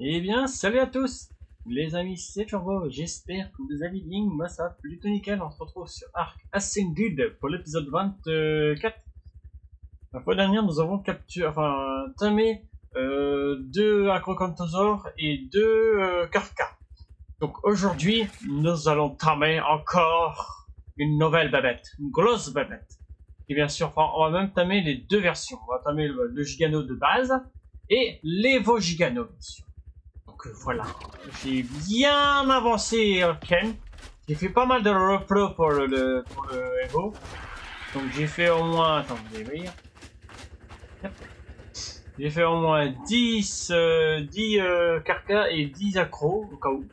Eh bien, salut à tous les amis, c'est Turbo, j'espère que vous allez bien, moi ça va plutôt nickel, on se retrouve sur Ark Ascended pour l'épisode 24. La fois dernière, nous avons tamé deux acrocanthosaures et deux Kafka. Donc aujourd'hui, nous allons tamer encore une nouvelle babette, une grosse babette. Et bien sûr, on va même tamer les deux versions, on va tamer le Gigano de base et l'Evo Gigano, bien sûr. Donc voilà, j'ai bien avancé Ken. J'ai fait pas mal de replay pour le Evo. Donc j'ai fait au moins, attendez, oui. J'ai fait au moins 10 carcas et 10 accros au cas où.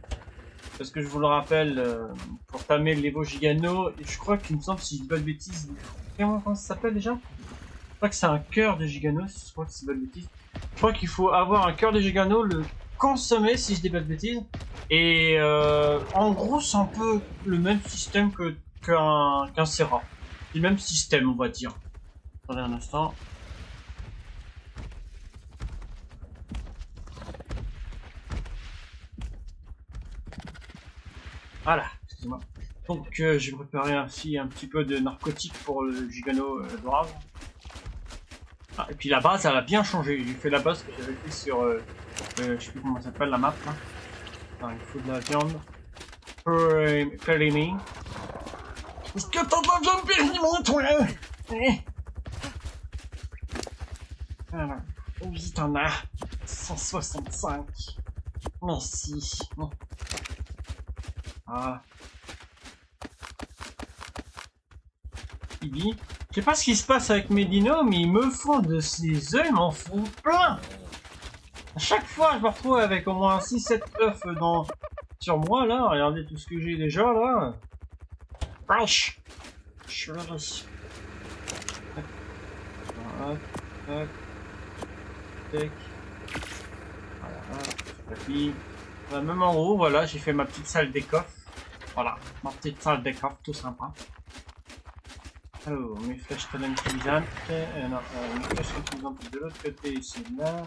Parce que je vous le rappelle, pour tamer l'Evo Gigano, je crois qu'il me semble, si je dis pas de bêtises, comment ça s'appelle déjà? Je crois que c'est un cœur de Gigano, je crois que c'est pas de bêtises. Je crois qu'il faut avoir un cœur de Gigano, le consommer si je dis pas de bêtises. Et en gros, c'est un peu le même système qu'un Serra. C'est le même système, on va dire. Attendez un instant. Voilà, excusez-moi. Donc, j'ai préparé ainsi un petit peu de narcotique pour le Gigano Dorave. Ah, et puis la base, elle a bien changé. J'ai fait la base que j'avais fait sur, je sais plus comment ça s'appelle la map. Là. Enfin, il faut de la viande. Périmé. Est-ce que t'as de la viande périmée, toi? Voilà. Oui, t'en as. 165. Merci. Ah. Il dit, je sais pas ce qui se passe avec mes dinos, mais ils me font de ces œufs, ils m'en font plein. À chaque fois, je me retrouve avec au moins 6-7 œufs sur moi, là. Regardez tout ce que j'ai déjà, là. Wesh. Je suis là, Voilà, tac, tac. Voilà, tapis. Même en haut, voilà, j'ai fait ma petite salle des coffres. Voilà, ma petite salle des coffres, tout sympa. Alors, mes flèches tranquillisantes. Non, mes flèches tranquillisantes de l'autre côté, ici, là.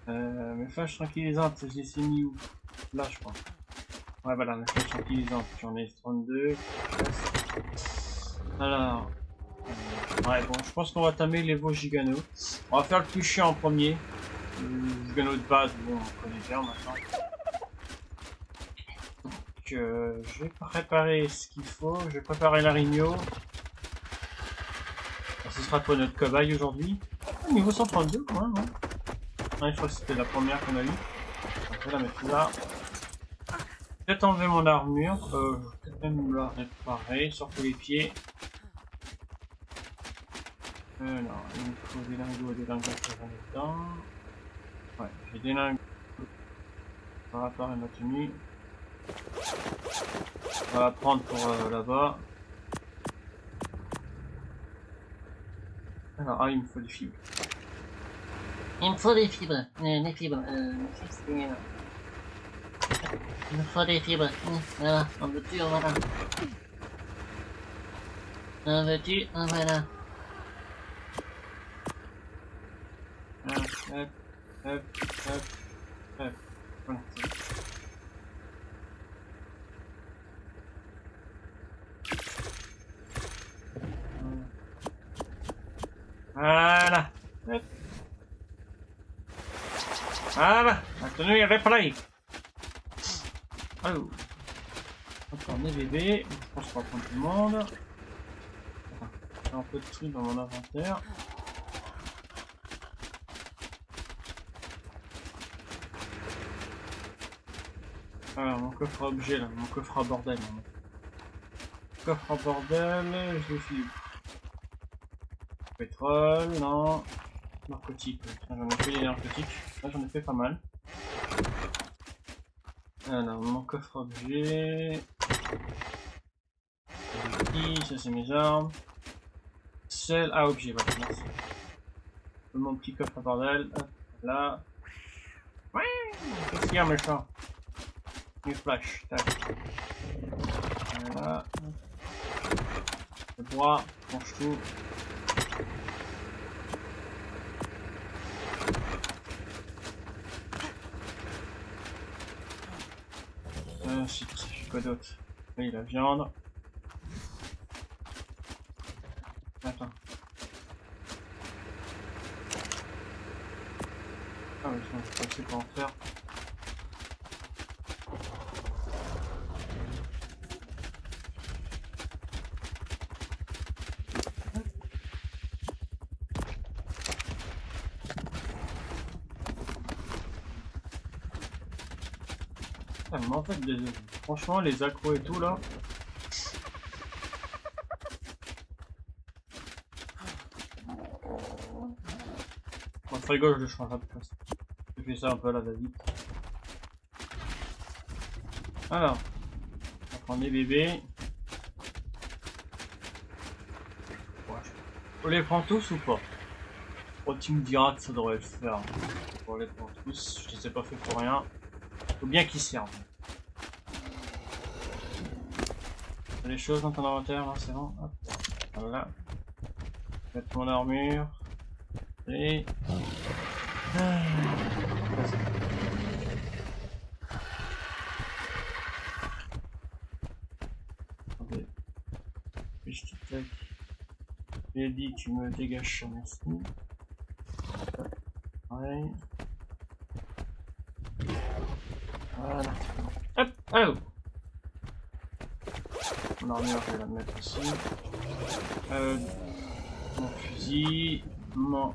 Mes flèches tranquillisantes, je les ai mis où? Là, je crois. Ouais, voilà, mes flèches tranquillisantes, j'en ai 32. Alors, ouais, bon, je pense qu'on va tamer l'Evo Gigano. On va faire le plus chiant en premier. Le Gigano de base, bon, on connaît bien maintenant. Donc, je vais préparer ce qu'il faut. Je vais préparer l'arigno. Ce sera pour notre cobaye aujourd'hui. Ah, niveau 132 quand même, hein. Ouais, je crois que c'était la première qu'on a eue. Je vais la mettre là. Peut-être enlever mon armure. Je vais peut-être même la réparer, surtout les pieds. Non, il me faut des lingots que j'en ai dedans. Ouais, j'ai des lingots par rapport à ma tenue. On va la prendre pour là-bas. Alors, ah, il me faut des fibres. Il me faut des fibres. Les fibres. Il me faut des fibres. Voilà, en veux-tu, voilà. En veux-tu, voilà. Hop, hop, hop, hop. Voilà. Voilà. Hop. Voilà. La tenue est réparée. Oh. Encore des bébés. Je pense qu'on va prendre tout le monde. J'ai un peu de trucs dans mon inventaire. Alors, mon coffre à objet là, mon coffre à bordel. Coffre à bordel, je le file. Pétrole, non. Narcotique, j'en ai fait des narcotiques. Là, j'en ai fait pas mal. Alors, mon coffre à objet. Ça, c'est mes armes. Sel à objet, voilà, merci. Mon petit coffre à bordel, hop, là. Ouais, qu'est-ce qu'il y a, méchant? Une flash, tac. Voilà. Le bois, mange tout. Ensuite, quoi d'autre? Oui, la viande. Attends. Ah oui, je sais pas en faire. Ah, mais en fait, franchement, les accros et tout là. Bon, frigo, je le change de place. Je fais ça un peu à la va-vite. Alors, on va prendre les bébés. Ouais. On les prend tous ou pas? Oh, tu me diras que ça devrait le faire. On les prend tous. Je les ai pas fait pour rien. Faut bien qu'ils servent. Les choses dans ton inventaire, là, c'est bon. Hop. Voilà. Mettre mon armure. Et... Attendez. Je te tac. J'ai dit, tu me dégages, merci. Ouais. Voilà. Hop, allô. Mon armure, je vais la mettre ici. Mon fusil. Mon...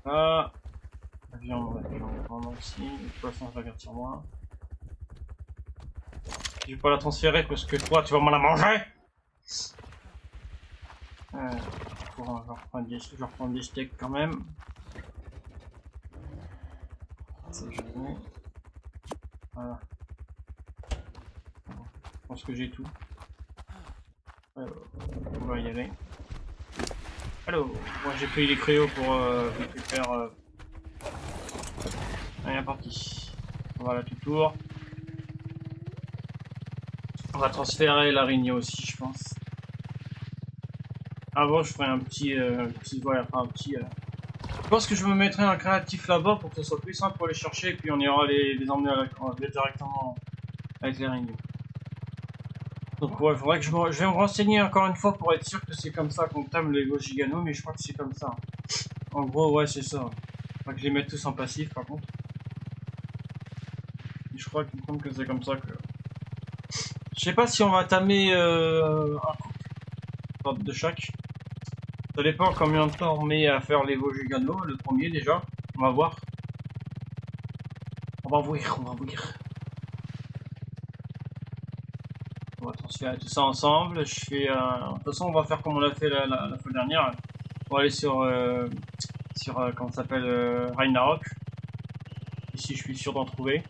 Ah. La viande, on va la prendre aussi. Le poisson, je la garde sur moi. Je vais pas la transférer parce que toi, tu vas me la manger. Je vais reprendre des steaks quand même. C'est jamais. Voilà. Je pense que j'ai tout. Alors, on va y aller. Alors, moi j'ai pris les créos pour récupérer. Allez, parti. On va là tout tour. On va transférer l'araignée aussi, je pense. Avant, je ferai un petit voilà, enfin, un petit. Je pense que je me mettrai un créatif là-bas pour que ce soit plus simple pour les chercher et puis on ira les emmener directement avec l'araignée. Donc ouais, faudrait que je vais me renseigner encore une fois pour être sûr que c'est comme ça qu'on tame les Gigano, mais je crois que c'est comme ça. En gros, ouais, c'est ça. Faudrait que je les mette tous en passif par contre. Et je crois qu'il me semble que c'est comme ça que... Je sais pas si on va tamer un couple de chaque. Ça dépend combien de temps on met à faire les Gigano, le premier déjà. On va voir. On va voir. On va transférer tout ça ensemble. Je fais... De toute façon, on va faire comme on l'a fait la fois dernière. On va aller sur comment ça s'appelle, Ragnarok. Ici, je suis sûr d'en trouver.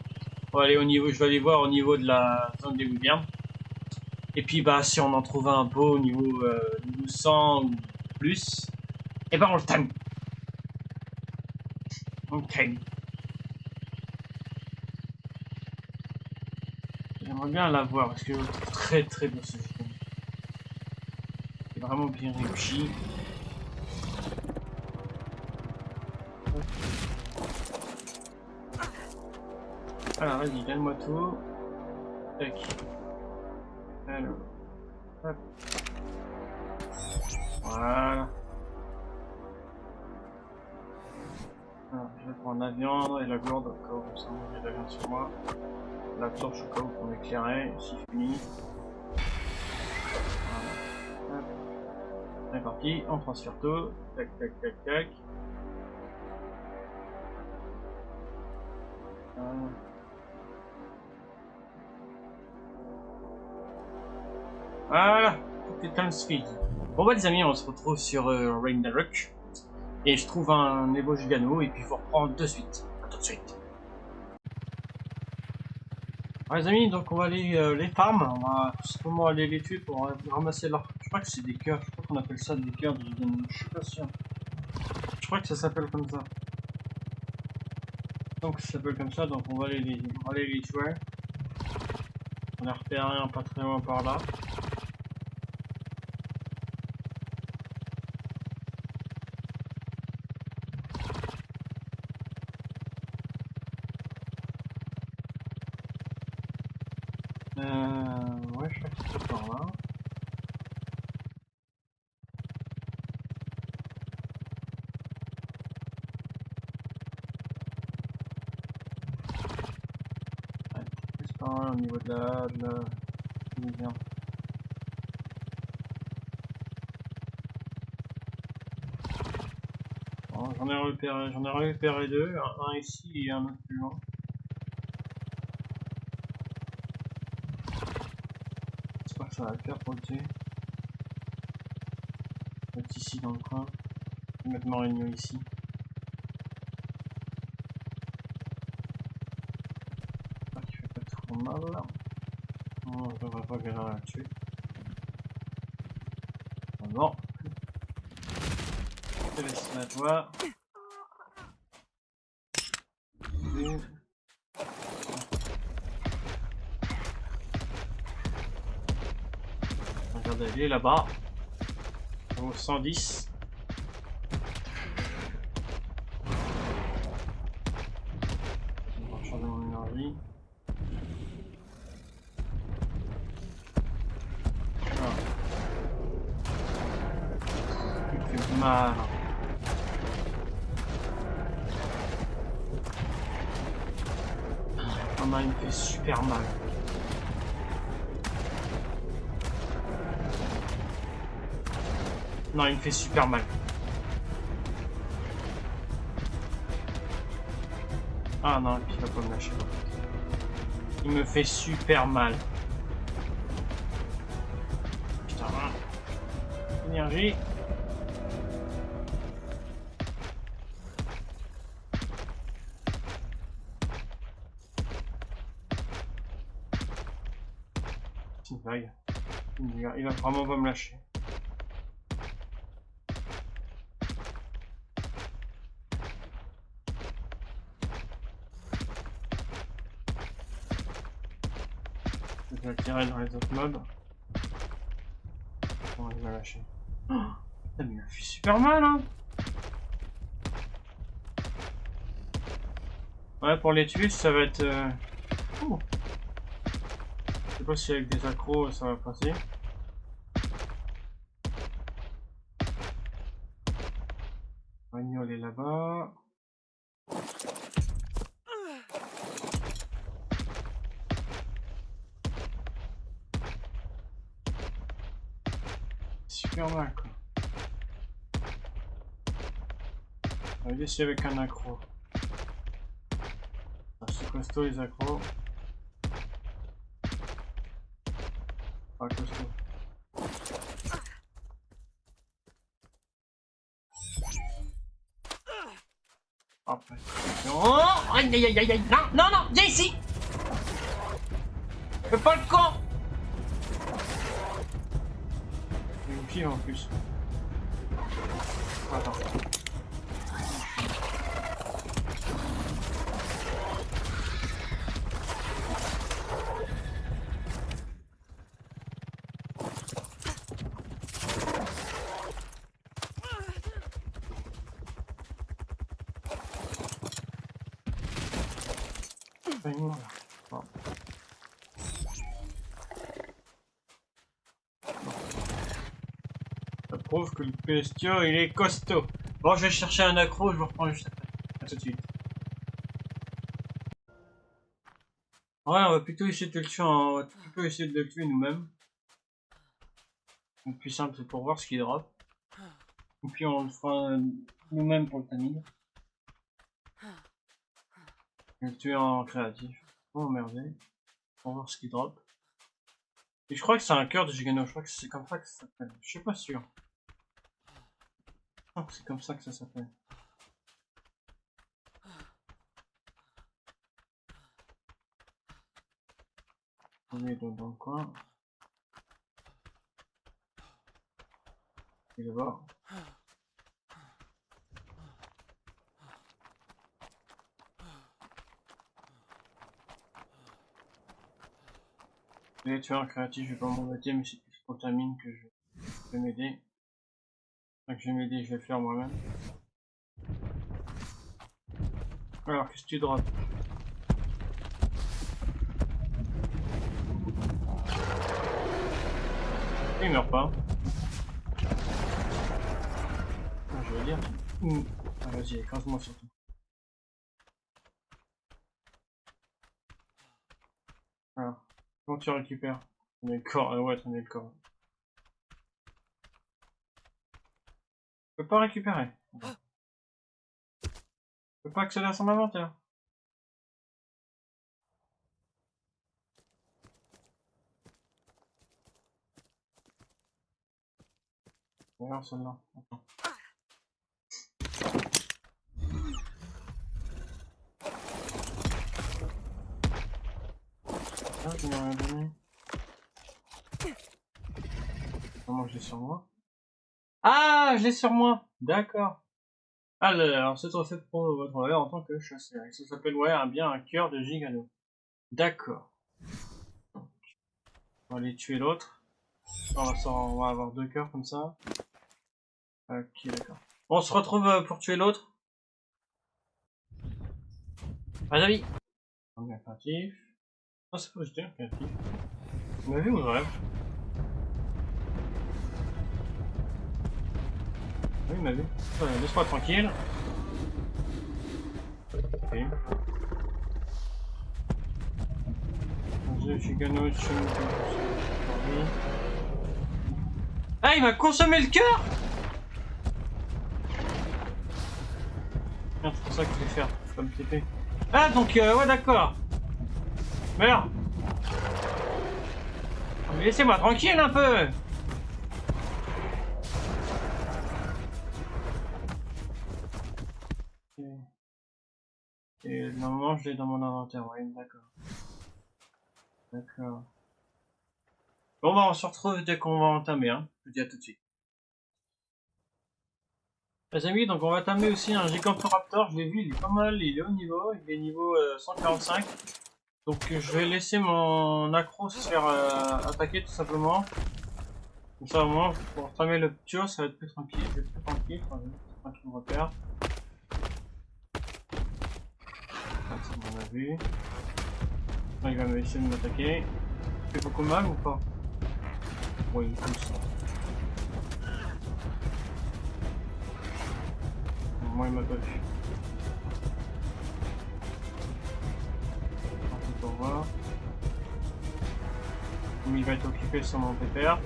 On va aller au niveau... Je vais aller voir au niveau de la zone des Wyverns. Et puis, bah, si on en trouve un peu au niveau, niveau 100 ou plus, et ben on le tame. Ok. J'aimerais bien l'avoir parce que je le trouve très très beau ce jeu. C'est vraiment bien réussi. Alors vas-y, donne-moi tout. Tac. Alors. Hop. Voilà. Alors, je vais prendre la viande et la gourde au cas où comme ça j'ai de la viande sur moi. La torche au cas où pour m'éclairer, si fini. Voilà. Hop. C'est parti, on transfère tout. Tac, tac, tac, tac. Voilà, tout est transféré. Bon bah les amis, on se retrouve sur Ragnarok. Et je trouve un Nebo Gigano et puis il faut reprendre de suite. A tout de suite. Alors, les amis, donc on va aller les farms. On va tout simplement aller les tuer pour ramasser leur... Je crois que c'est des cœurs, je crois qu'on appelle ça des cœurs de Gigano. Je suis pas sûr. Je crois que ça s'appelle comme ça. Donc ça s'appelle comme ça, donc on va aller les tuer. On a repéré un pas très loin par là. Ouais, je crois qu'il faut par là. Ouais, plus par là au niveau de la bien. Bon, j'en ai repéré deux, un ici et un autre plus loin. J'espère que ça va le faire pour le tuer. Peut-être ici dans le coin. Je vais mettre ma réunion ici. J'espère qu'il fait pas trop mal là. Non, je devrais pas galérer à la tuer. Bon. Je te laisse la toi. Regardez, elle est là-bas. Au 110. On va changer mon énergie. Ah. Il fait mal. Oh non, il me fait super mal. Non, il me fait super mal. Ah non, il va pas me lâcher. Il me fait super mal. Putain. Énergie. C'est une vague. Il va vraiment pas me lâcher. Je vais attirer dans les autres mobs. Bon, il va lâcher. Oh, mais il m'a fait super mal, hein. Ouais, pour les tuer, ça va être... Oh. Je sais pas si avec des accros ça va passer. Ragnol est là-bas. Super mal, quoi. On va essayer avec un accro. C'est costaud les accros. Pas costaud. Après. Oh, aïe aïe aïe aïe. Non, non, non, viens ici. Fais pas le con. Il me file en plus. Attends. Bon. Ça prouve que le bestio il est costaud. Bon, je vais chercher un accro, je vous reprends juste après. A tout de suite. Ouais, on va plutôt essayer de le tuer on va plutôt essayer de le tuer nous-mêmes. Le plus simple c'est pour voir ce qu'il drop. Et puis on le fera nous-mêmes pour le timing. Je vais le tuer en créatif. Oh merde. Pour voir ce qu'il drop. Et je crois que c'est un cœur de Gigano, je crois que c'est comme ça que ça s'appelle. Je suis pas sûr. Je crois que c'est comme ça que ça s'appelle. On est dans le coin. Il est là-bas. Je vais tuer un créatif, je vais pas m'embêter, mais c'est plus pour le timing que je vais m'aider. Donc je vais m'aider, je vais le faire moi-même. Alors, qu'est-ce que tu drops? Il meurt pas. Ah, je vais dire. Ah, vas-y, écrase-moi surtout. Alors, comment tu récupères? T'en as le corps, ouais, t'en as le corps. Je peux pas récupérer. Je peux pas accéder à son inventaire. Regarde celle-là. Attends. Ah, je n'ai rien donné. Comment je l'ai sur moi? Ah, je l'ai sur moi. D'accord. Alors, c'est trop fait pour votre valeur en tant que chasseur. Ça s'appelle, ouais, bien un cœur de gigano. D'accord. On va aller tuer l'autre. On va avoir 2 cœurs comme ça. Ok, d'accord. Bon, on se retrouve pour tuer l'autre. Pas d'avis. On est impératif. Ah, c'est pas juste impératif. On m'a vu ou rêve? Oui, il m'a vu. Ouais, laisse-moi tranquille. Ok. Ah, il m'a consommé le cœur! Merde, c'est pour ça que je vais faire. C'est comme TP. Ah, donc, ouais, d'accord. Meurs! Mais laissez-moi tranquille un peu! Et normalement, je l'ai dans mon inventaire, ouais, d'accord. D'accord. Bon, bah, on se retrouve dès qu'on va entamer, hein. Je vous dis à tout de suite. Les amis, donc on va tamer aussi un Gigantoraptor. Je l'ai vu, il est pas mal, il est haut niveau, il est niveau 145. Donc je vais laisser mon accro se faire attaquer tout simplement. Comme ça au moins, pour tamer le ptio, ça va être plus tranquille. Je vais être plus tranquille, enfin, tranquille me repère. Ça, on a vu. Là, il va essayer de m'attaquer. Il fait beaucoup mal ou pas? Oui, il pousse. Moi, il m'a pas vu. On va voir. Comme il va être occupé sur mon pépère.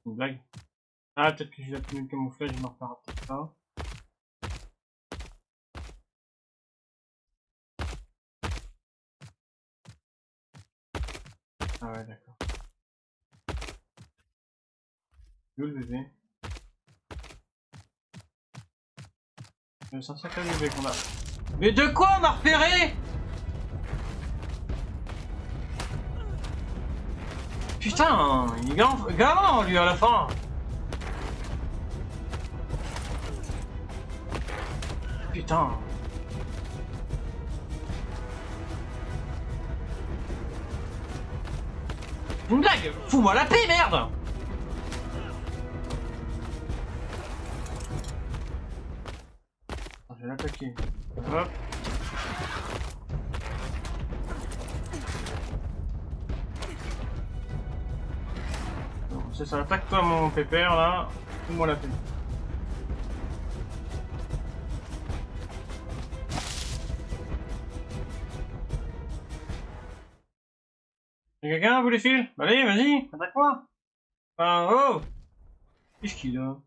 Une blague. Ah, peut-être que je vais tenir le camouflage, je m'en repars peut-être pas. Ah ouais, d'accord. Où le bébé? C'est un sacré bébé qu'on a. Mais de quoi on m'a repéré? Putain, il est galant lui à la fin. Putain. Une blague. Fous-moi la paix, merde. Je vais l'attaquer. Hop. C'est ça, attaque-toi mon pépère là. Fous-moi la paix. Y'a quelqu'un à bout les fils? Allez, vas-y, attaque-moi. Enfin, oh. Qu'est-ce qu'il a?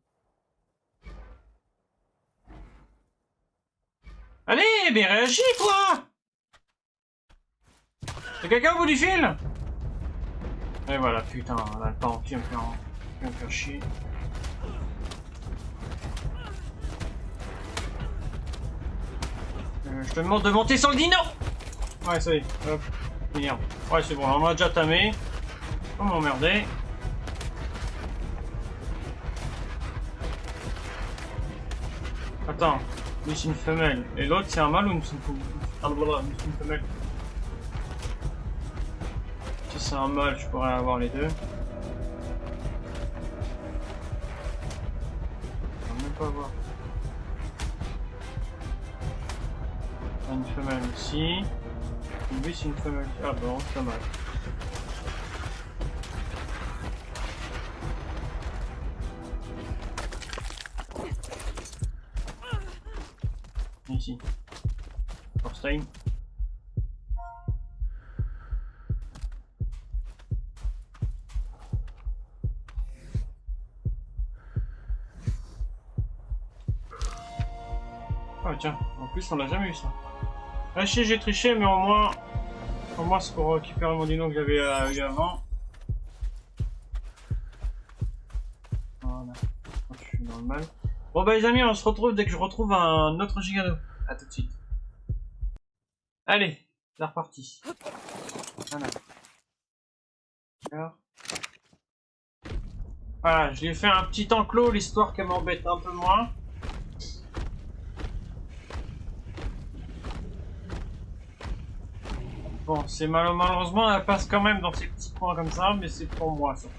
Allez, mais réagis quoi. Y'a quelqu'un au bout du fil? Et voilà, putain, là le temps qui va me faire chier. Je te demande de monter sur le dino. Ouais, ça y est, hop, merde. Ouais, c'est bon, on a déjà tamé. Faut m'emmerder. Attends, lui c'est une femelle. Et l'autre c'est un mâle ou une femelle? Si c'est un mâle, je pourrais avoir les deux. On va même pas voir. Une femelle ici. Lui c'est une femelle. Ah bon, c'est pas mal. ici. First time. Ah tiens, en plus on l'a jamais eu ça. Ah si, j'ai triché, mais au moins c'est pour récupérer mon dino que j'avais eu avant. Voilà, je suis dans le mal. Bon bah les amis, on se retrouve dès que je retrouve un autre gigano. A tout de suite. Allez, c'est reparti. Voilà. Alors. Voilà, je lui ai fait un petit enclos, l'histoire qu'elle m'embête un peu moins. Bon, c'est malheureusement, elle passe quand même dans ces petits coins comme ça, mais c'est pour moi surtout.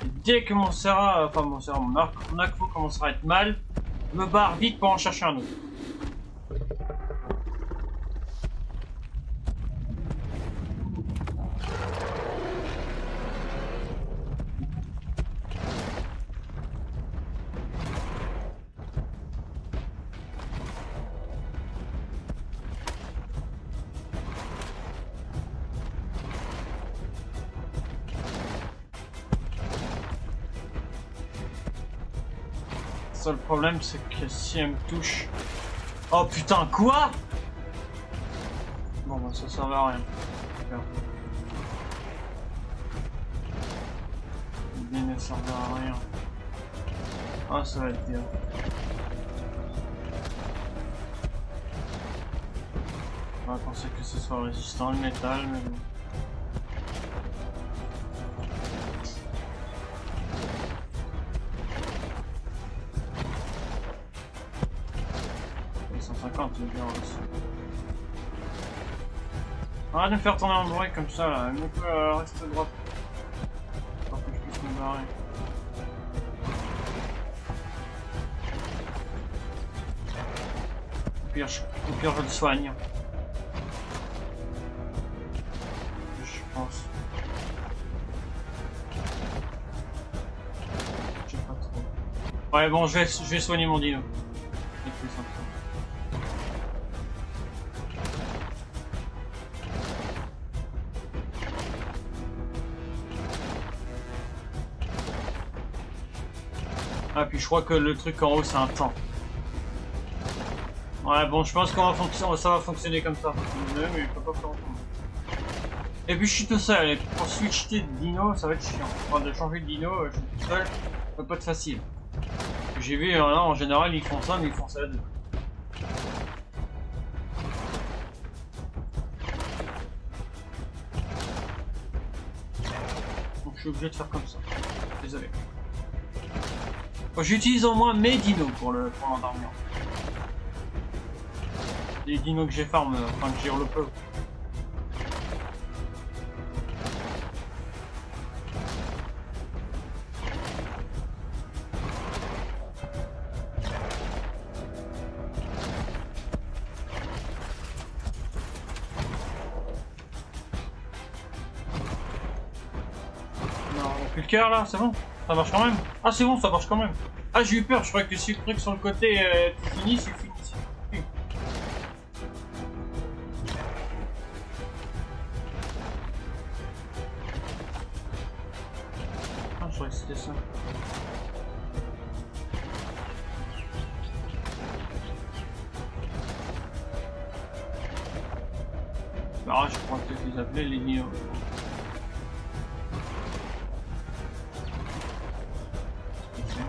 Et dès que mon Serra, enfin mon Akvo commencera à être mal, je me barre vite pour en chercher un autre. Le seul problème, c'est que si elle me touche... Oh putain, quoi? Bon bah ça servait à rien. Il ne servait à rien. Ah, ça va être bien. On va penser que ce soit résistant le métal, mais bon. C'est bien aussi. Arrête de me faire tourner en bruit comme ça là, elle peut rester droite. Pour que je puisse me barrer. Au pire je le soigne. Je pense. Je sais pas trop. Ouais bon, je vais soigner mon dino. C'est plus simple. Ah puis je crois que le truc en haut c'est un temps. Ouais bon je pense qu'on va ça va fonctionner comme ça. Mais il peut pas faire autrement. Et puis je suis tout seul, et pour switcher de dino ça va être chiant. Enfin de changer de dino, je suis tout seul, ça va pas être facile. J'ai vu là, en général ils font ça mais ils font ça à deux. Donc je suis obligé de faire comme ça. Désolé. J'utilise au moins mes dinos pour l'endormir. Les dinos que j'ai farm, enfin que j'ai le peu. Non, on a plus le cœur là, c'est bon? Ça marche quand même? Ah c'est bon, ça marche quand même. Ah j'ai eu peur, je croyais que si le truc sur le côté c'est fini, c'est fini. Ah je croyais que c'était ça. Ah je crois que qu'ils appelaient les nids.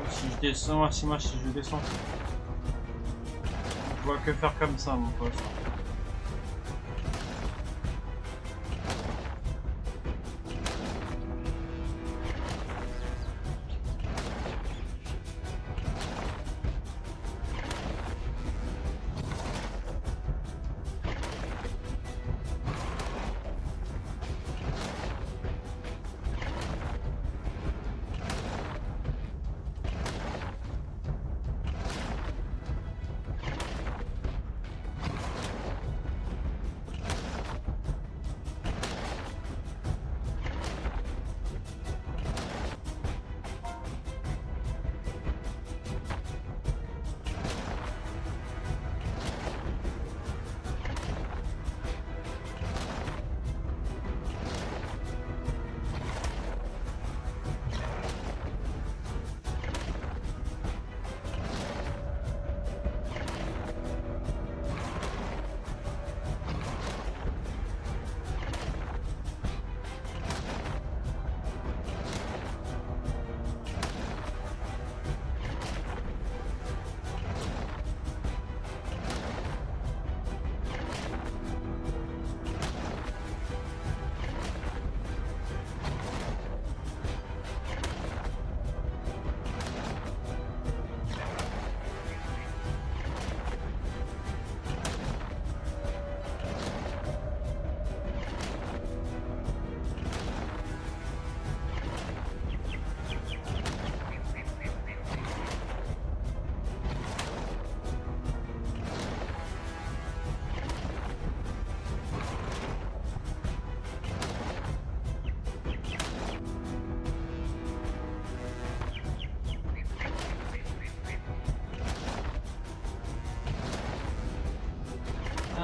Si je descends, si je descends. Je vois que faire comme ça mon pote.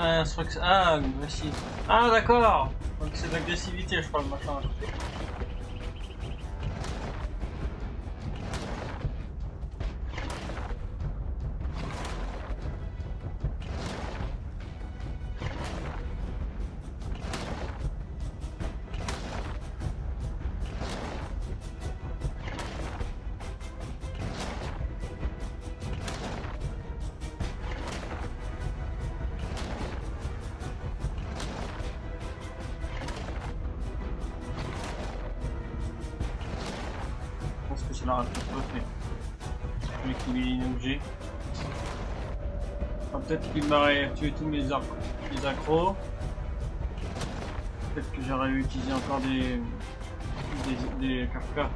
Ah, je crois que c'est... Ah, voici. Ah, d'accord. Donc c'est de l'agressivité, je crois, le machin. Je pense que c'est la réponse mais je vais qu'il est objet. Ah, peut-être qu'il m'aurait tué tous mes accros. Peut-être que j'aurais utilisé encore des Kafka.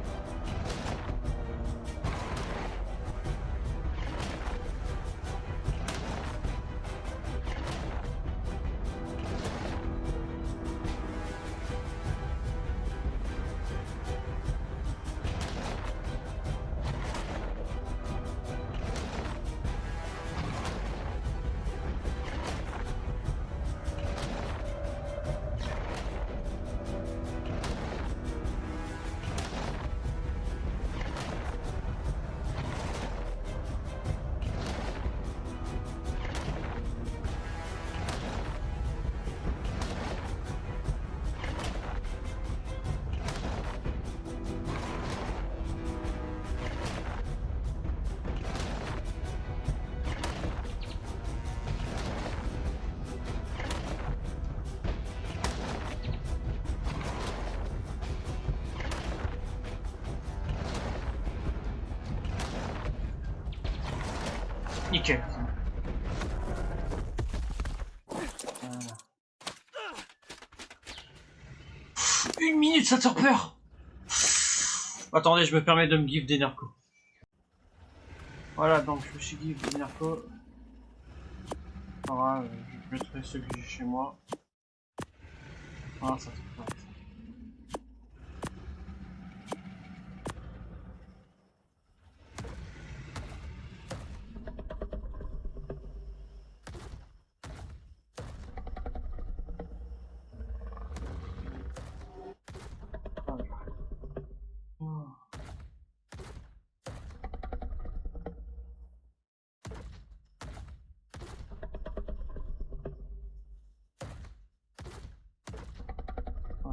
Nickel. Voilà. 1 minute, ça te fait peur. Attendez, je me permets de me give des narcos. Voilà, donc je me suis give des narcos. Voilà, je mettrai ceux que j'ai chez moi. Voilà, ça te fait peur.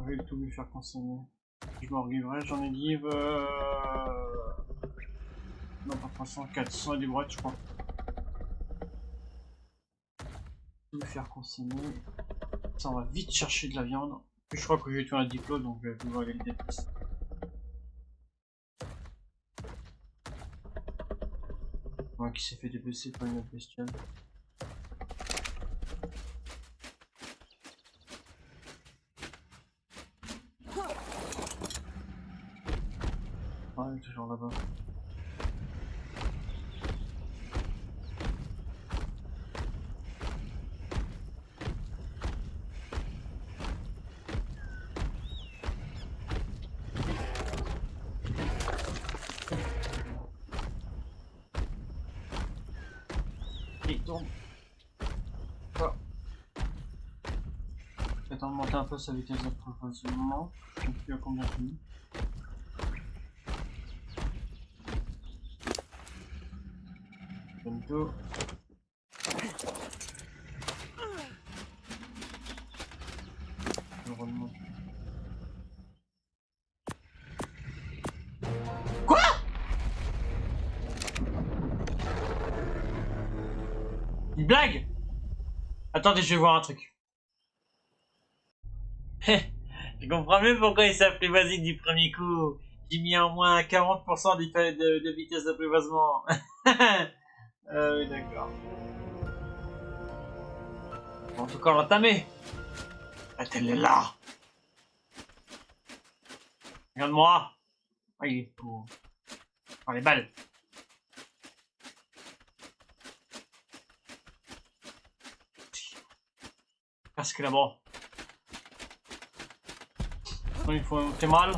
Je vais tout lui faire consommer. Je m'en giverai, j'en ai give... Non, pas 300, 400 et des boîtes, je crois. Tout lui faire consommer. Ça, on va vite chercher de la viande. Puis je crois que j'ai tué un diplôme, donc je vais pouvoir aller le déplacer. Ouais, qui s'est fait déplacer par une autre bestiole. Ouais, toujours là-bas. Il tombe. Oh. Attends, de monter un peu sa vitesse d'approvisionnement. Je ne sais plus à combien je suis. Bientôt. Je remonte. Quoi? Une blague? Attendez, je vais voir un truc. Je comprends mieux pourquoi il s'appelait basique du premier coup. J'ai mis en moins 40% de vitesse d'apprivoisement. Oui, d'accord. En tout cas, on l'a tamé. Elle est là. Regarde-moi. Ah, il est pour. Oh, les balles. Casque là-bas. Il faut monter mal.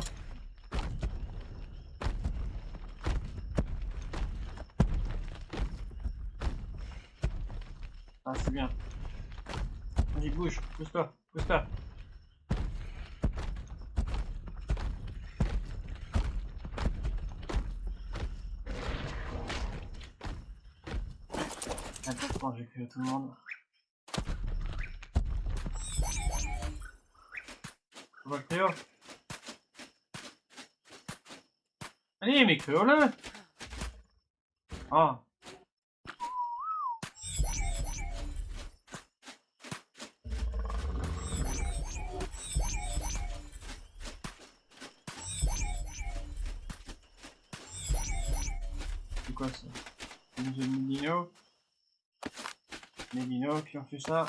Ah, c'est bien. Vas-y, bouge, pousse-toi, pousse-toi. Attends, j'ai fait tout le monde. On va le Cléo. Allez, mais Cléo-le. Ah. C'est quoi ça? Des Médino. Médino qui ont fait ça.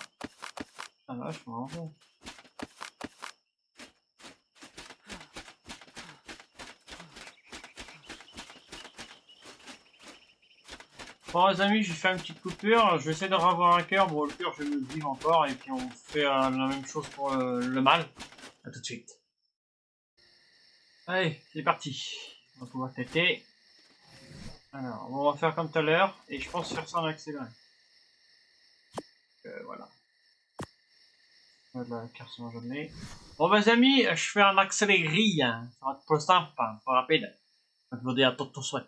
Ah là, je m'en fous. Bon les amis, j'ai fait une petite coupure, je vais essayer de revoir un cœur, bon le cœur je vais le vivre encore et puis on fait la même chose pour le mal. A tout de suite. Allez, c'est parti. On va pouvoir têter. Alors, on va faire comme tout à l'heure et je pense faire ça en accéléré. Voilà. La carte sont jaunée. Bon les amis, je fais un accéléré, hein. Ça va être plus simple, hein, plus rapide. Je vais vous dire tout de suite.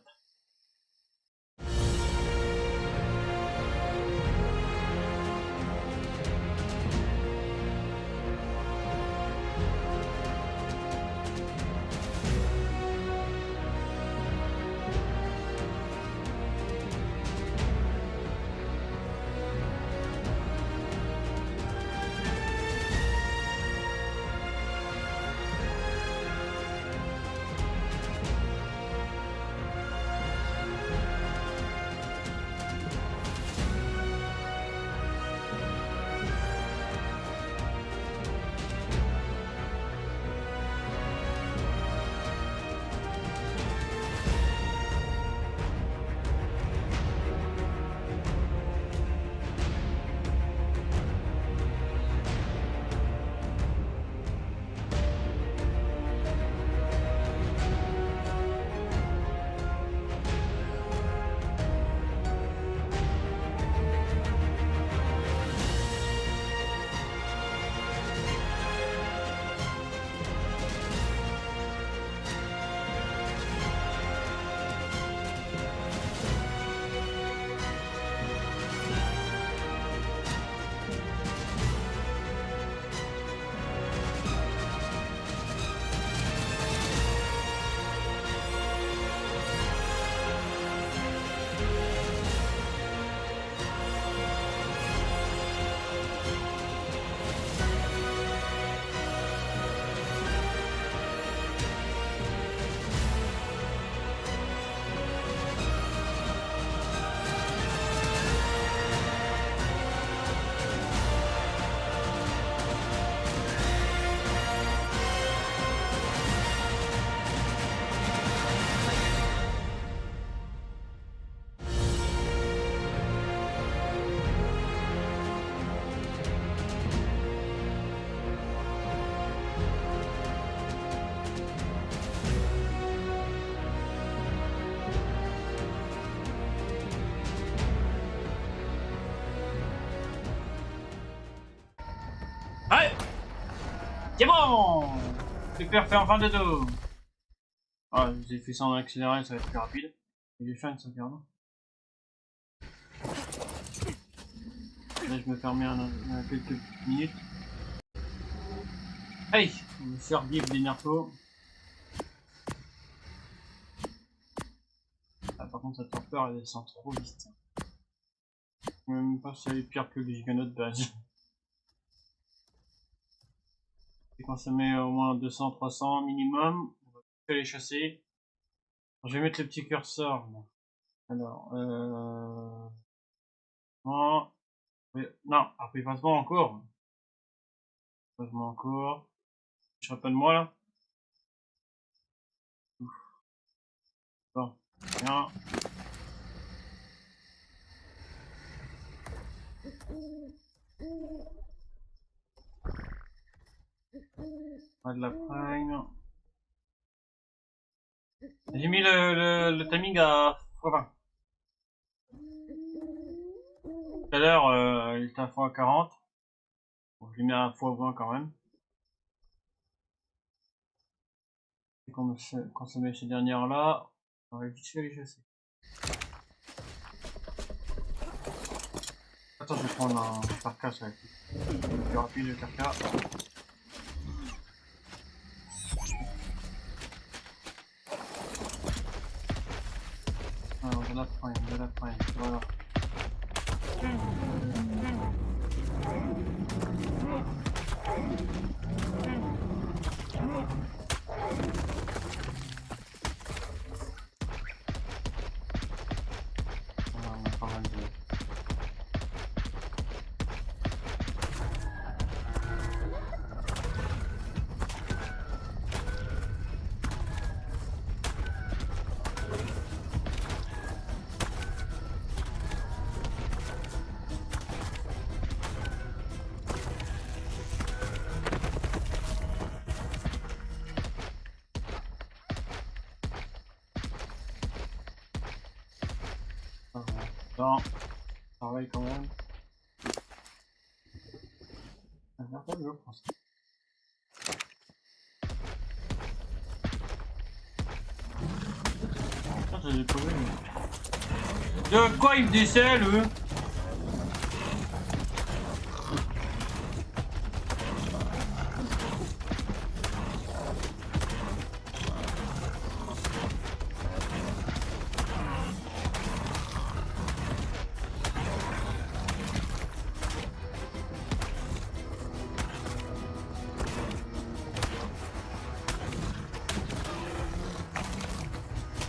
Ouais, c'est bon. Super fait enfin de dos. Ah, j'ai fait ça en accéléré, ça va être plus rapide. Et j'ai fait une sauvegarde. Là, je me permets quelques minutes. Allez, on va faire vivre des Nerfos. Ah, par contre, cette torpeur, elle descend trop vite. Je sais même pas si elle est pire que le Gigano de base. Et quand ça met au moins 200-300 minimum, on va tout les chasser. Je vais mettre le petit curseur. Alors, non, non, après passement en cours. Passement en cours. Je serai pas de moi là. Bon, bien. Pas de la prime. J'ai mis le timing à x20. Tout à l'heure, il était à x40. Bon, je lui mets à x20 quand même. Et qu'on se met ces dernières là, on va vite fait les chasser. Attends, je vais prendre un carcasse avec lui. Plus rapide le carcasse. Alors, de la prime, voilà. Voilà, on a pas mal de... Attends, pareil quand même. Je prends ça. Ah, j'ai déposé, mais... De quoi il me décèle, eux?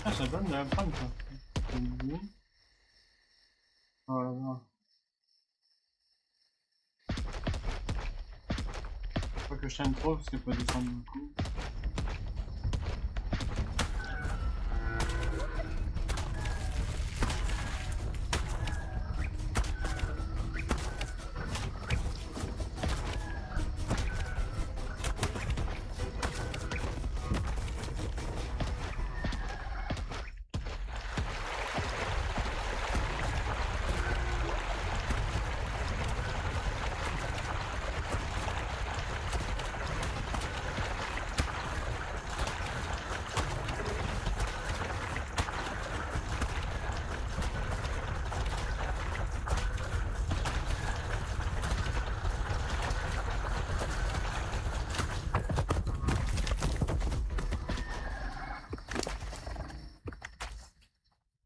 Ah, ça donne de la prime, ça. Voilà, voilà. Faut pas que je traîne trop, parce qu'il faut descendre beaucoup.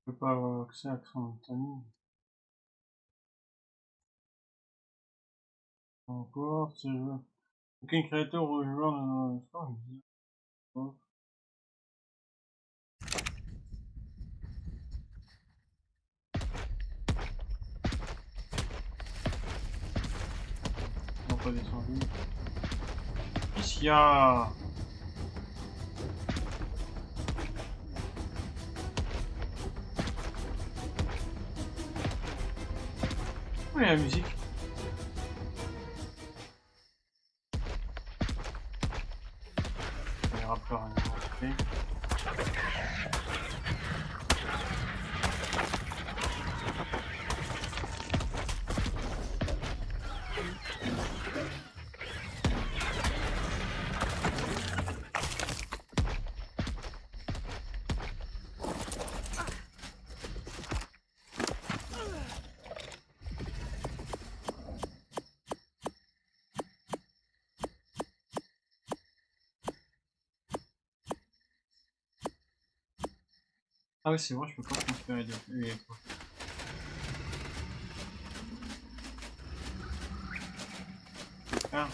Je peux pas avoir accès à son timing. Encore, si je veux. Aucun créateur rejoint le store, il me dit. Oh. Non, pas descendu. Qu'est-ce qu'il y a? Où est la musique? Les rappeurs, hein, ah oui, c'est vrai, je peux pas transférer les points. Ah.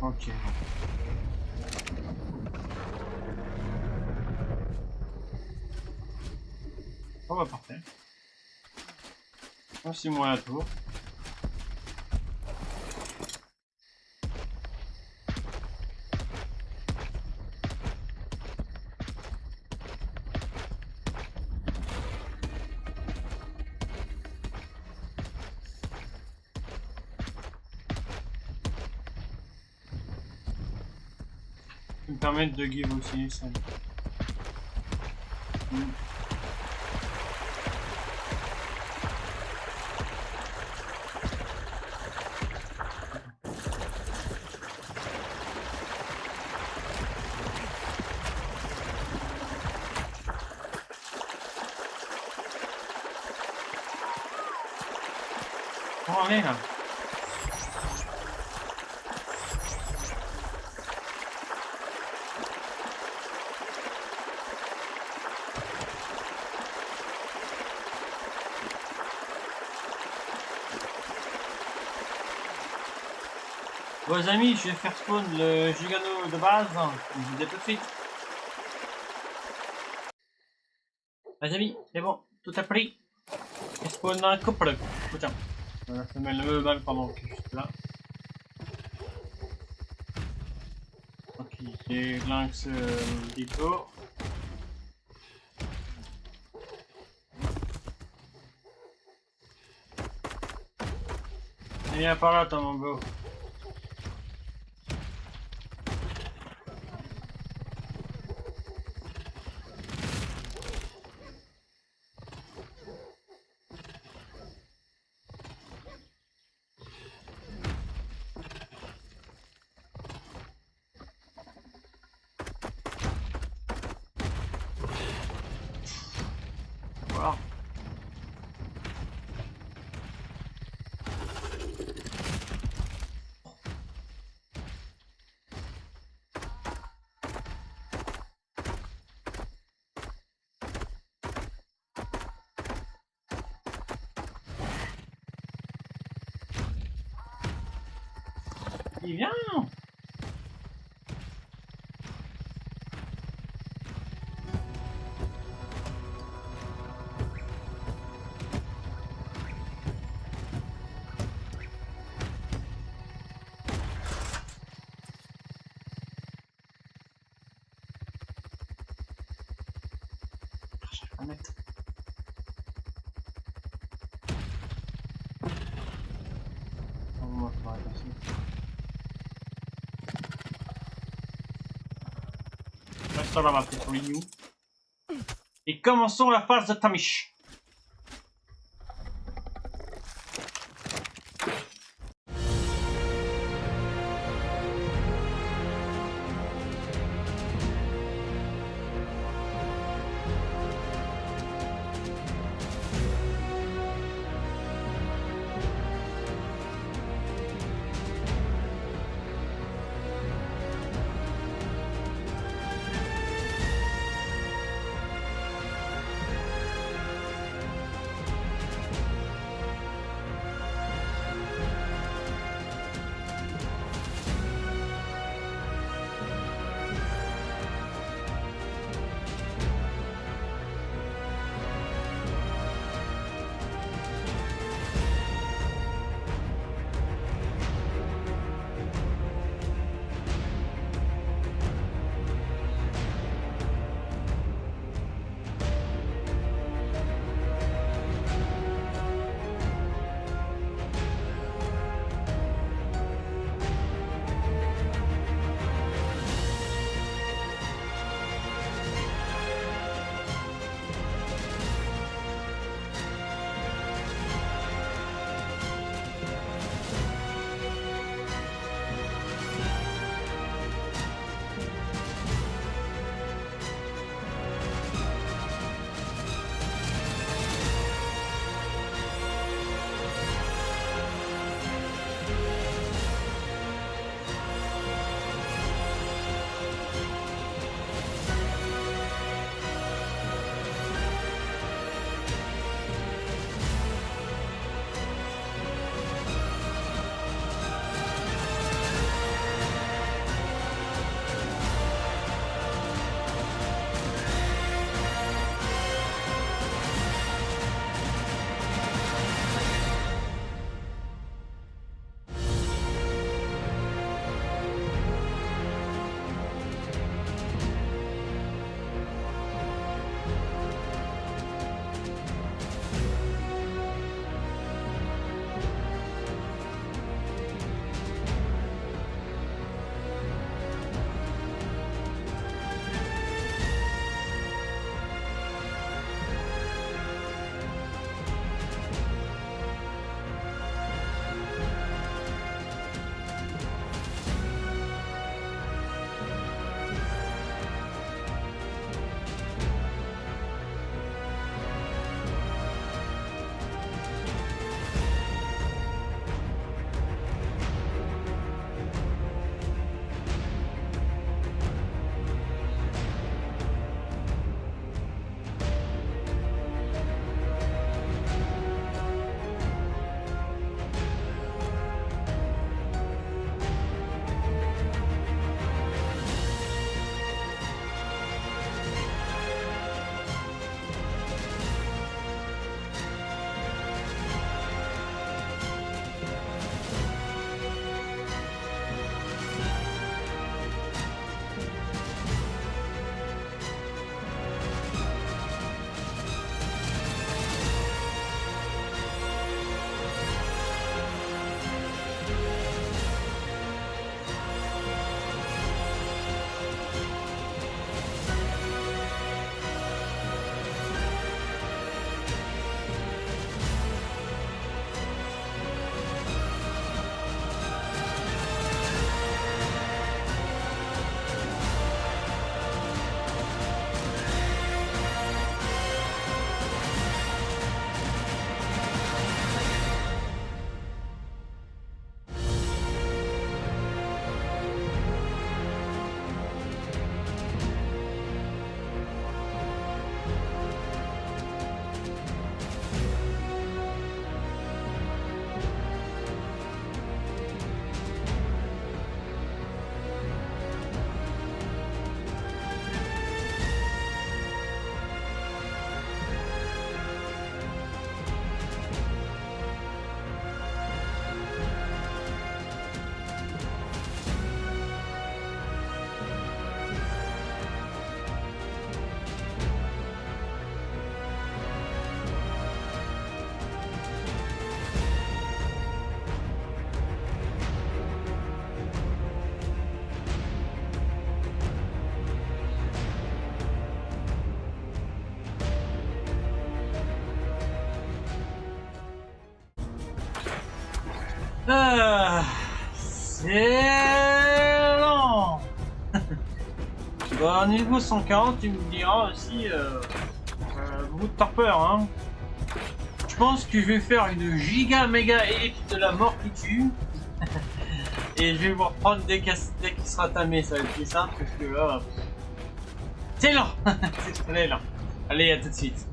Ok. Oh bah parfait. Merci moi à tour. Me permettre de give aussi ça. On en est là. Bon les amis, je vais faire spawn le gigano de base. Je vous dis à tout de suite. Les amis, c'est bon, tout a pris. Je spawn un couple. Oh, tiens, la femelle me mal pendant que je suis là. Ok, j'ai Lynx Dito. Viens par là, toi mon beau. Voilà. Il vient. Je vais mettre. On va voir ici. Restons là, ma petite Ryu. Et commençons la phase de Tamish. C'est lent. Bah, niveau 140, tu me diras aussi beaucoup de torpeur, hein. Je pense que je vais faire une giga méga ellipse de la mort qui tue. Et je vais vous reprendre dès qu'il sera tamé, ça va être plus simple parce que là... c'est lent. C'est très lent. Allez, à tout de suite.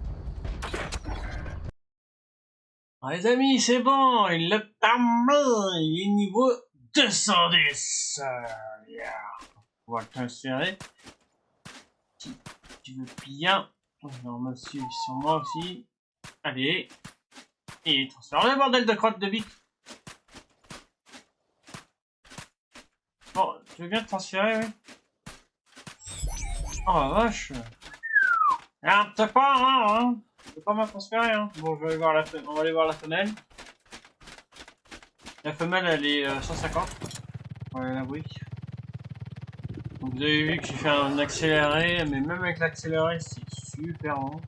Ah, les amis, c'est bon, il l'a tamé. Il est niveau 210. Yeah. On va le transférer. Si tu veux bien. On va suivre sur moi aussi. Allez. Et transfère le bordel de crotte de bique. Bon, tu veux bien te transférer, oui? Oh la vache. Ah, t'as pas, hein? Je peux pas me transférer, hein. Bon, je vais aller voir on va aller voir la femelle. La femelle, elle est 150. Ouais, la brique. Donc vous avez vu que j'ai fait un accéléré, mais même avec l'accéléré, c'est super lent.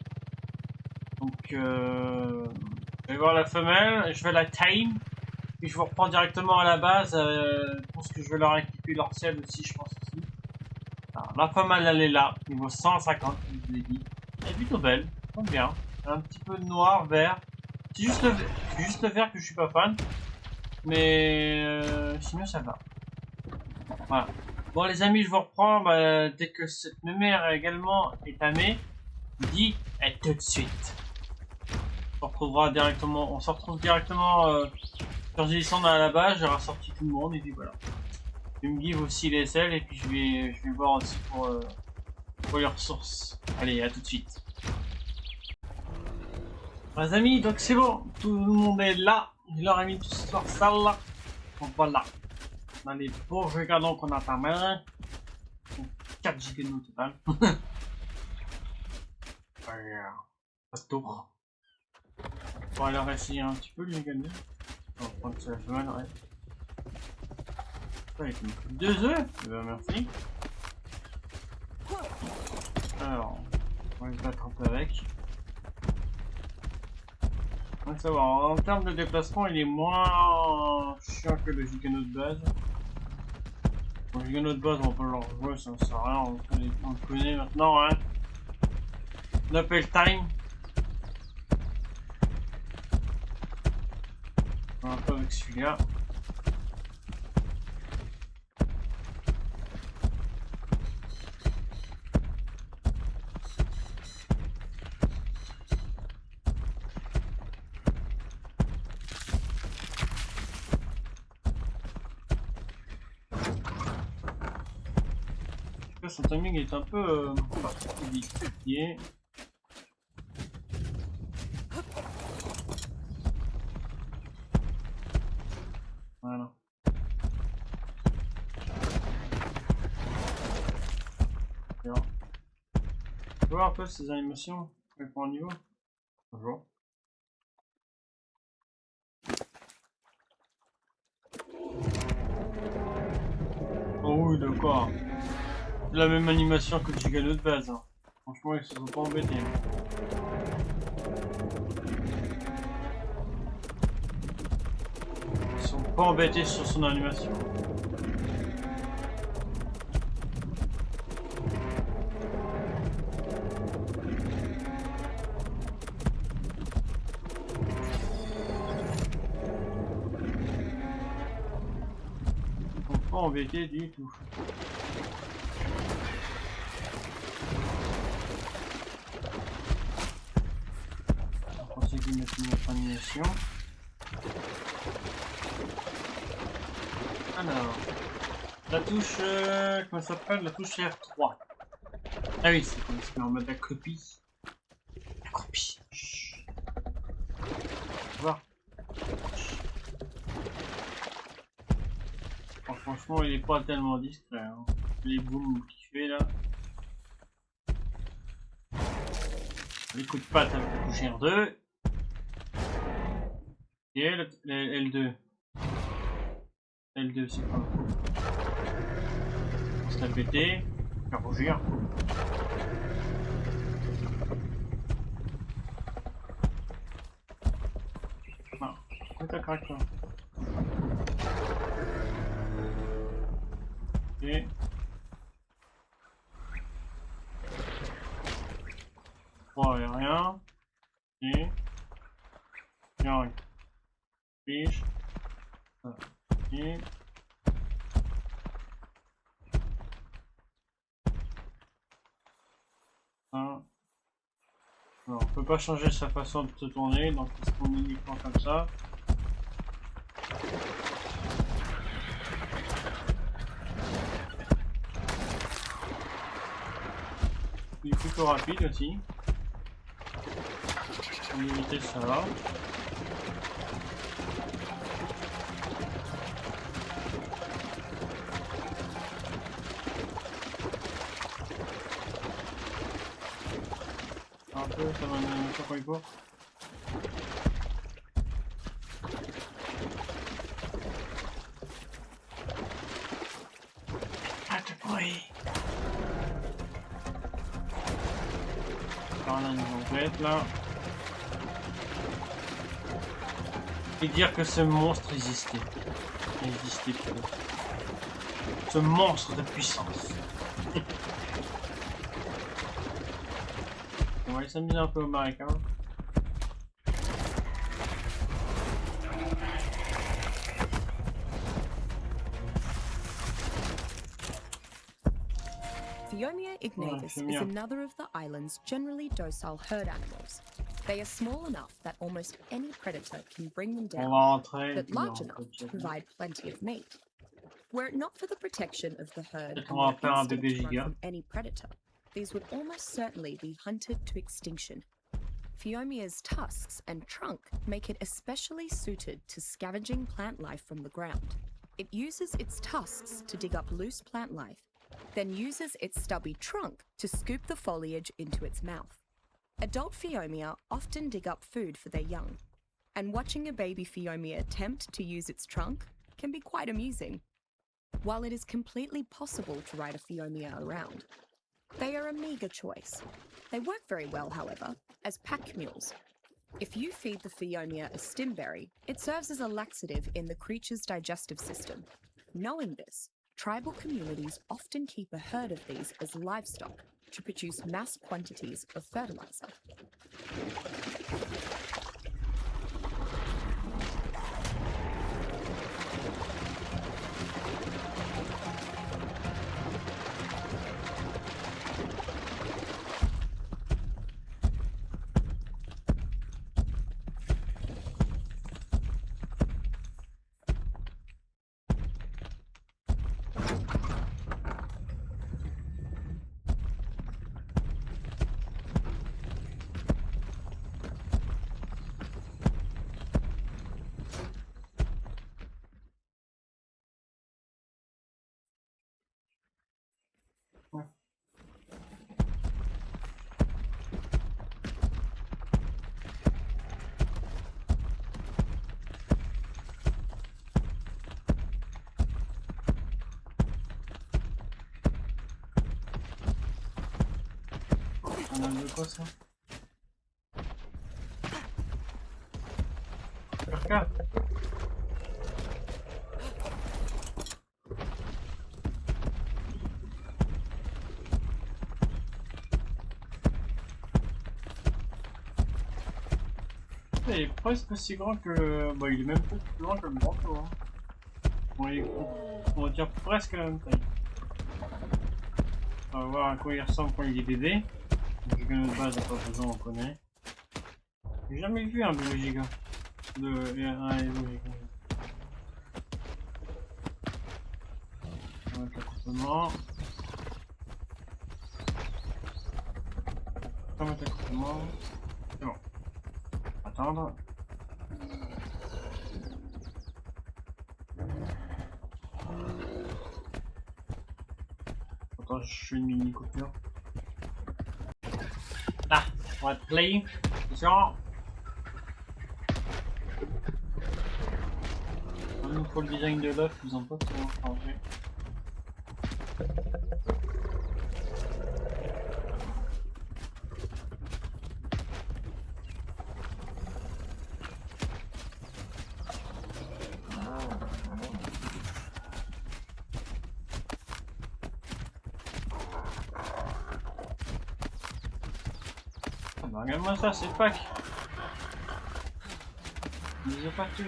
Donc, je vais voir la femelle, je vais la tame, puis je vous reprends directement à la base. Je pense que je vais leur équiper leur ciel aussi, je pense aussi. Alors, la femelle, elle est là, niveau 150, comme je vous l'ai dit. Elle est plutôt belle, tombe bien. Un petit peu de noir, vert. C'est juste le vert que je suis pas fan. Mais sinon ça va. Voilà. Bon les amis, je vous reprends dès que cette mémère également est tamée. Je vous dis à tout de suite. On se retrouve directement sur Zilissandre à la base. J'ai ressorti tout le monde et puis voilà. Je me give aussi les selles et puis je vais voir aussi pour les ressources. Allez, à tout de suite. Les amis, donc c'est bon, tout le monde est là. Je leur ai mis tous leur salle là. Donc voilà. On a les beaux giganons qu'on a tamés. 4 giganons au total. Pas de tour. On va leur essayer un petit peu de les gagner. On va prendre ça la femelle, ouais. Ça, il fait 2 œufs. Merci. Alors, on va se battre un peu avec. On va savoir, en termes de déplacement, il est moins chiant que le gigano de base. Le gigano de base, on peut leur jouer, ça ne sert à rien, on le connaît maintenant, hein. L'appel time. On va un peu avec celui-là. Son timing est un peu particulier. Voilà. Bien. Je vais voir un peu ces animations. Je vais prendre un niveau. Bonjour. Oh oui, d'accord. La même animation que le gigano de base. Hein. Franchement, ils se sont pas embêtés. Ils sont pas embêtés sur son animation. Ils sont pas embêtés du tout. Mettre notre animation. Alors, la touche, comment ça s'appelle? La touche R3. Ah oui, c'est comme ça, en mode la copie. La copie. Chut. Voir. Oh, franchement, il est pas tellement discret. Hein. Les booms qu'il fait là. Les coups de patte avec la touche R2. Et L2. L2 c'est quoi? On se tape péter. Faire rougir. Non. Pourquoi t'as craqué? Ok. Bon, y'a rien. Ok. Y'a rien. Fiche. Ok. Ça. Alors, on peut pas changer sa façon de se tourner, donc il se tourne uniquement comme ça. Il est plutôt rapide aussi. En éviter ça va. Un peu, ça va me faire quoi il faut. Pas de bruit. Par là, ils vont être là. Et dire que ce monstre existait. Existait plutôt. Ce monstre de puissance. On va aller s'amuser un peu au marécage. Phiomia ignatus is another of the island's generally docile herd animals. They are small enough that almost any predator can bring them down, but large enough to provide plenty of meat. Were it not for the protection of the herd and their instinct to run from any predator, these would almost certainly be hunted to extinction. Phiomia's tusks and trunk make it especially suited to scavenging plant life from the ground. It uses its tusks to dig up loose plant life, then uses its stubby trunk to scoop the foliage into its mouth. Adult Phiomia often dig up food for their young, and watching a baby Phiomia attempt to use its trunk can be quite amusing. While it is completely possible to ride a Phiomia around, they are a meagre choice. They work very well, however, as pack mules. If you feed the Phiomia a stimberry, it serves as a laxative in the creature's digestive system. Knowing this, tribal communities often keep a herd of these as livestock to produce mass quantities of fertilizer. On a de quoi ça? Regarde. Il est presque aussi grand que... Bah il est même plus grand que le manteau. Hein. On va dire presque la même taille. On va voir à quoi il ressemble quand il est bébé. Le giga de base, à pas besoin, on connaît. J'ai jamais vu un bébé giga. Un Evo giga. On va mettre l'accouplement. On va mettre l'accouplement. C'est bon. Attendre. Attends, je fais une mini coupure. Là, on va être play. Attention. Une fois le design de l'œuf, ils ont pas trop changé. Regarde-moi ça, c'est Pâques. Ils ont pas tout.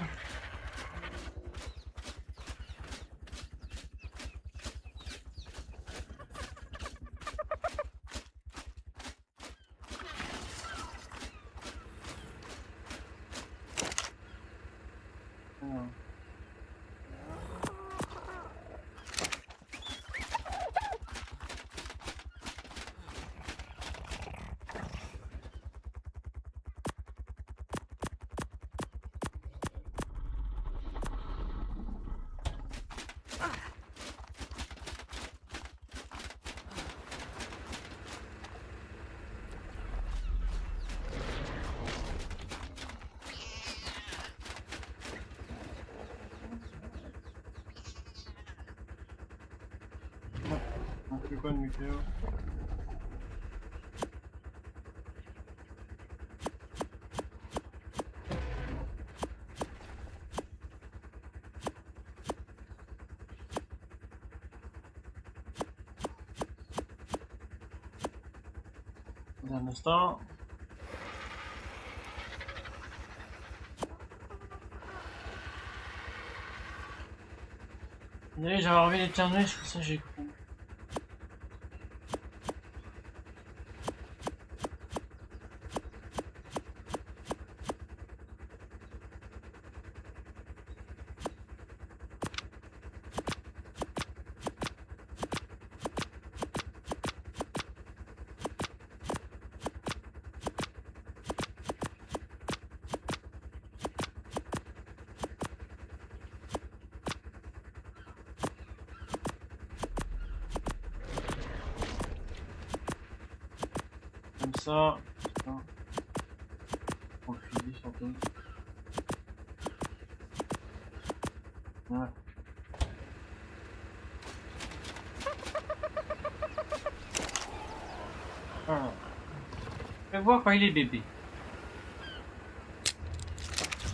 C'est quoi le météo? Un instant. Désolé, j'avais envie d'éternuer, c'est pour ça que j'ai coupé. Comme ça, on le fusil surtout. Ouais. Alors, je vais voir quand il est bébé.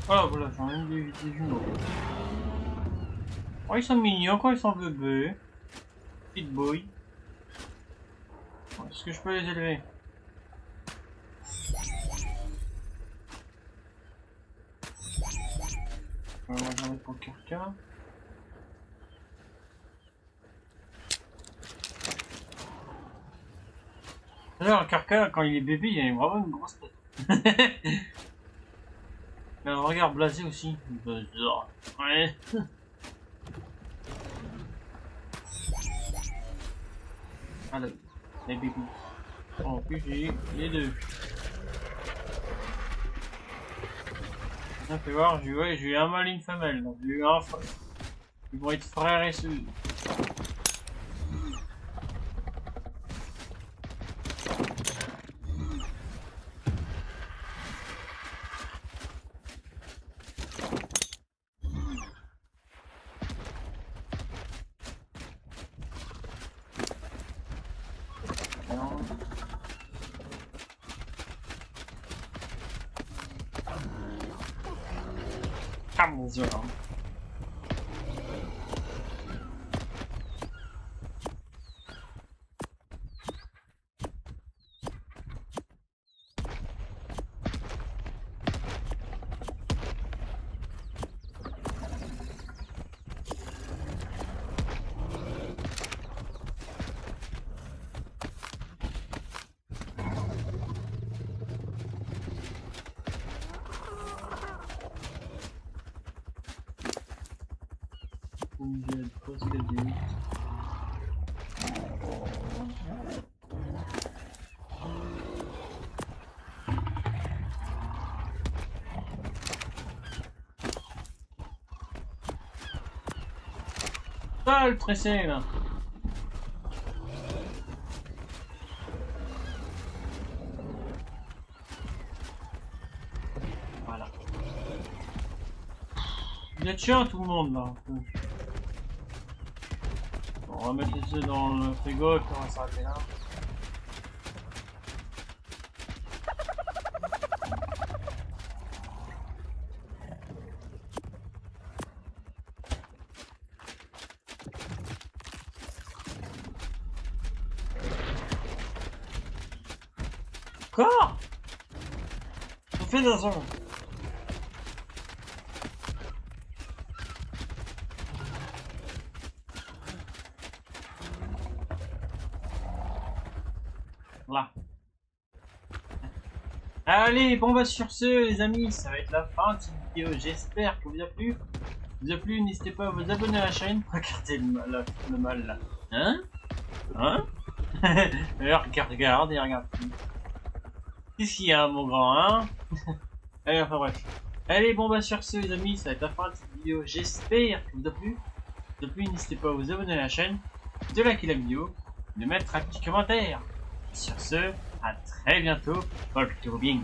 Voilà, voilà, j'en ai des jumeaux. Oh, ils sont mignons quand ils sont bébés. Petite boy. Est-ce que je peux les élever? On va regarder pour quelqu'un. D'ailleurs, Karka, quand il est bébé, il a vraiment une grosse tête. Mais un regard blasé aussi. Ouais. Alors, les bébés. En plus, j'ai les deux. Ça fait voir, j'ai eu un mâle et une femelle. Donc, j'ai eu un frère. Ils vont être frères et sœurs. Zero. Le pressé là. Voilà. Vous êtes chiant tout le monde là. Bon, on va mettre les œufs dans le frigo et puis on va s'arrêter là. Quoi? fais de son. Là. Allez, bon bah sur ce les amis, ça va être la fin de cette vidéo, j'espère que vous a plu. Vous a plu, n'hésitez pas à vous abonner à la chaîne. Regardez le mal là. Hein? Hein? Regarde et regarde. Qu'est-ce qu'il y a mon grand, hein? Allez, enfin bref. Allez, bon bah sur ce les amis, ça va être la fin de cette vidéo, j'espère que vous a plu. Si vous a plu, n'hésitez pas à vous abonner à la chaîne, de liker la vidéo, de mettre un petit commentaire. Sur ce, à très bientôt, portez-vous bien.